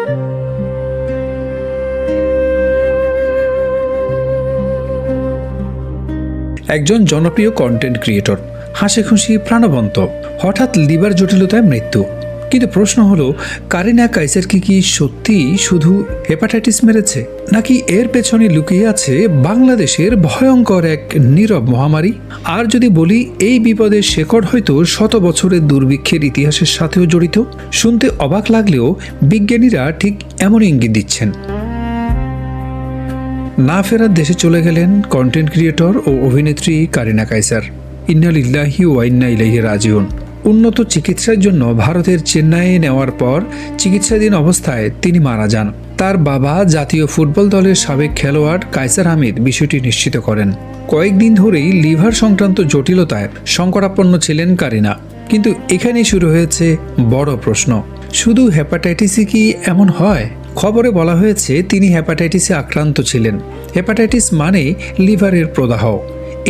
একজন জনপ্রিয় content creator, হাসি খুশি প্রাণবন্ত, হঠাৎ লিভার জটিলতায় মৃত্যু। কিন্তু প্রশ্ন হলো, কারিনা কাইসার কি সত্যি শুধু হেপাটাইটিস মেরেছে, নাকি এর পেছনে লুকিয়ে আছে বাংলাদেশের ভয়ঙ্কর এক নীরব মহামারী? আর যদি বলি এই বিপদের শেকড় হয়তো শত বছরের দুর্ভিক্ষের ইতিহাসের সাথেও জড়িত। শুনতে অবাক লাগলেও বিজ্ঞানীরা ঠিক এমন ইঙ্গিত দিচ্ছেন। না ফেরার দেশে চলে গেলেন কন্টেন্ট ক্রিয়েটর ও অভিনেত্রী কারিনা কাইসার। ইন্না লিল্লাহি ওয়া ইন্না ইলাইহি রাজিউন। উন্নত চিকিৎসার জন্য ভারতের চেন্নাইয়ে নেওয়ার পর চিকিৎসাধীন অবস্থায় তিনি মারা যান। তার বাবা জাতীয় ফুটবল দলের সাবেক খেলোয়াড় কাইসার হামিদ বিষয়টি নিশ্চিত করেন। কয়েকদিন ধরেই লিভার সংক্রান্ত জটিলতায় সংকটাপন্ন ছিলেন কারিনা। কিন্তু এখানেই শুরু হয়েছে বড় প্রশ্ন, শুধু হেপাটাইটিসই কি এমন হয়? খবরে বলা হয়েছে তিনি হেপাটাইটিসে আক্রান্ত ছিলেন। হেপাটাইটিস মানে লিভারের প্রদাহ।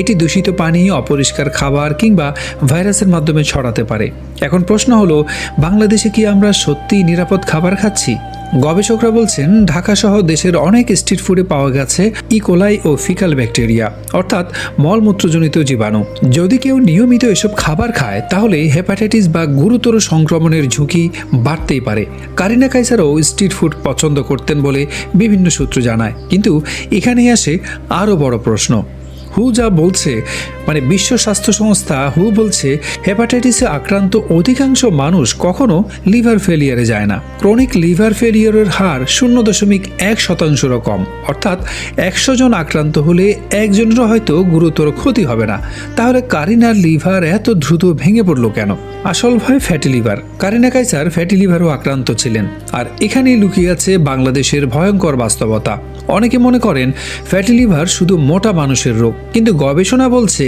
এটি দূষিত পানি, অপরিষ্কার খাবার কিংবা ভাইরাসের মাধ্যমে ছড়াতে পারে। এখন প্রশ্ন হলো, বাংলাদেশে কি আমরা সত্যিই নিরাপদ খাবার খাচ্ছি? গবেষকরা বলছেন ঢাকা সহ দেশের অনেক স্ট্রিট ফুডে পাওয়া গেছে ইকোলাই ও ফিকাল ব্যাকটেরিয়া, অর্থাৎ মলমূত্রজনিত জীবাণু। যদি কেউ নিয়মিত এসব খাবার খায় তাহলে হেপাটাইটিস বা গুরুতর সংক্রমণের ঝুঁকি বাড়তেই পারে। কারিনা কাইসারও স্ট্রিট ফুড পছন্দ করতেন বলে বিভিন্ন সূত্র জানায়। কিন্তু এখানেই আসে আরও বড় প্রশ্ন। যা বলছে, বিশ্ব স্বাস্থ্য সংস্থা বলছে হেপাটাইটিসে আক্রান্ত অধিকাংশ মানুষ কখনো লিভার ফেলিয়ারে যায় না। ক্রনিক লিভার ফেলিয়ারের হার 0.1% কম, অর্থাৎ 100 জন আক্রান্ত হলে একজনেরও হয়তো গুরুতর ক্ষতি হবে না। তাহলে কারিনার লিভার এত দ্রুত ভেঙে পড়লো কেন? আসল ভয় fatty liver. Kareena Kaiser fatty লিভারও আক্রান্ত ছিলেন। আর এখানেই লুকিয়ে আছে বাংলাদেশের ভয়ঙ্কর বাস্তবতা। অনেকে মনে করেন ফ্যাটি লিভার শুধু মোটা মানুষের রোগ, কিন্তু গবেষণা বলছে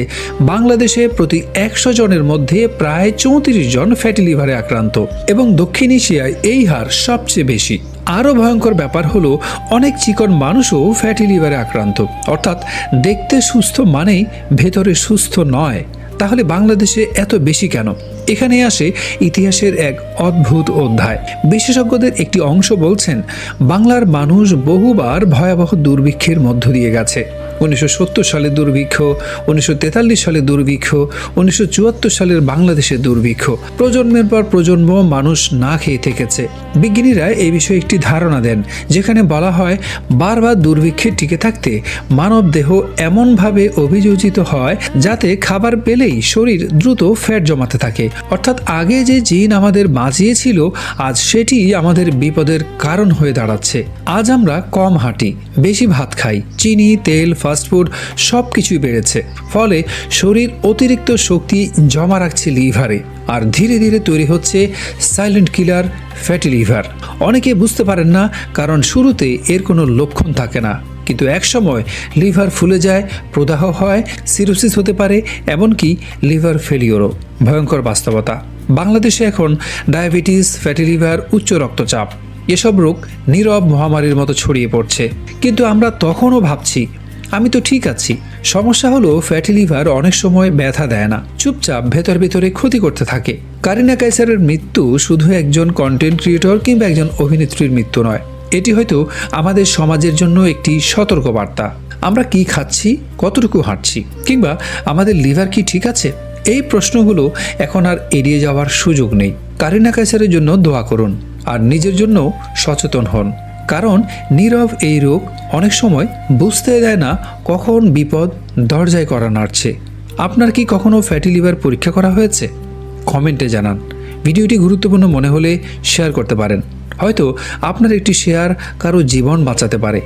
বাংলাদেশে প্রতি 100 জনের মধ্যে প্রায় 34 জন ফ্যাটি লিভারে আক্রান্ত, এবং দক্ষিণ এশিয়ায় এই হার সবচেয়ে বেশি। আরও ভয়ঙ্কর ব্যাপার হলো, অনেক চিকন মানুষও ফ্যাটি লিভারে আক্রান্ত, অর্থাৎ দেখতে সুস্থ মানেই ভেতরে সুস্থ নয়। তাহলে বাংলাদেশে এত বেশি কেন? এখানে আসে ইতিহাসের এক অদ্ভুত অধ্যায়। বিশেষজ্ঞদের একটি অংশ বলছেন বাংলার মানুষ বহুবার ভয়াবহ দুর্ভিক্ষের মধ্য দিয়ে গেছে। 1970 সালের দুর্ভিক্ষ, 1943 সালের দুর্ভিক্ষ, 1974 সালের বাংলাদেশের দুর্ভিক্ষ। প্রজন্মের পর প্রজন্ম মানুষ না খেয়ে থেকেছে। বিজ্ঞানীরা এই বিষয়ে একটি ধারণা দেন, যেখানে বলা হয় বারবার দুর্ভিক্ষে টিকে থাকতে মানব দেহ এমনভাবে অভিযোজিত হয় যাতে খাবার পেলেই শরীর দ্রুত ফ্যাট জমাতে থাকে। অর্থাৎ আগে যে জিন আমাদের বাঁচিয়েছিল, আজ সেটি আমাদের বিপদের কারণ হয়ে দাঁড়াচ্ছে। আজ আমরা কম হাঁটি, বেশি ভাত খাই, চিনি, তেল, ফাস্টফুড সব কিছুই বেড়েছে। ফলে শরীর অতিরিক্ত শক্তি জমা রাখছে লিভারে, আর ধীরে ধীরে তৈরি হচ্ছে সাইলেন্ট কিলার ফ্যাটি লিভার। অনেকে বুঝতে পারেন না, কারণ শুরুতে এর কোনো লক্ষণ থাকে না, কিন্তু একসময় লিভার ফুলে যায়, প্রদাহ হয়, সিরোসিস হতে পারে, এমনকি লিভার ফেলিওরও। ভয়ঙ্কর বাস্তবতা। বাংলাদেশে এখন ডায়াবেটিস, ফ্যাটি লিভার, উচ্চ রক্তচাপ এসব রোগ নীরব মহামারীর মতো ছড়িয়ে পড়ছে। কিন্তু আমরা তখনও ভাবছি আমি তো ঠিক আছি। সমস্যা হলো ফ্যাটি লিভার অনেক সময় ব্যথা দেয় না, চুপচাপ ভেতর ভেতরে ক্ষতি করতে থাকে। কারিনা কাইসারের মৃত্যু শুধু একজন কন্টেন্ট ক্রিয়েটর কিংবা একজন অভিনেত্রীর মৃত্যু নয়, এটি হয়তো আমাদের সমাজের জন্য একটি সতর্কবার্তা। আমরা কি খাচ্ছি, কতটুকু হাঁটছি, কিংবা আমাদের লিভার কি ঠিক আছে? এই প্রশ্নগুলো এখন আর এড়িয়ে যাওয়ার সুযোগ নেই। কারিনা কাইসারের জন্য দোয়া করুন, আর নিজের জন্য সচেতন হন, কারণ নীরব এই রোগ অনেক সময় বুঝতে দেয় না কখন বিপদ দরজায় করা নাড়ছে। আপনার কি কখনো ফ্যাটি লিভার পরীক্ষা করা হয়েছে? কমেন্টে জানান। ভিডিওটি গুরুত্বপূর্ণ মনে হলে শেয়ার করতে পারেন। হয়তো আপনার একটি শেয়ার কারো জীবন বাঁচাতে পারে।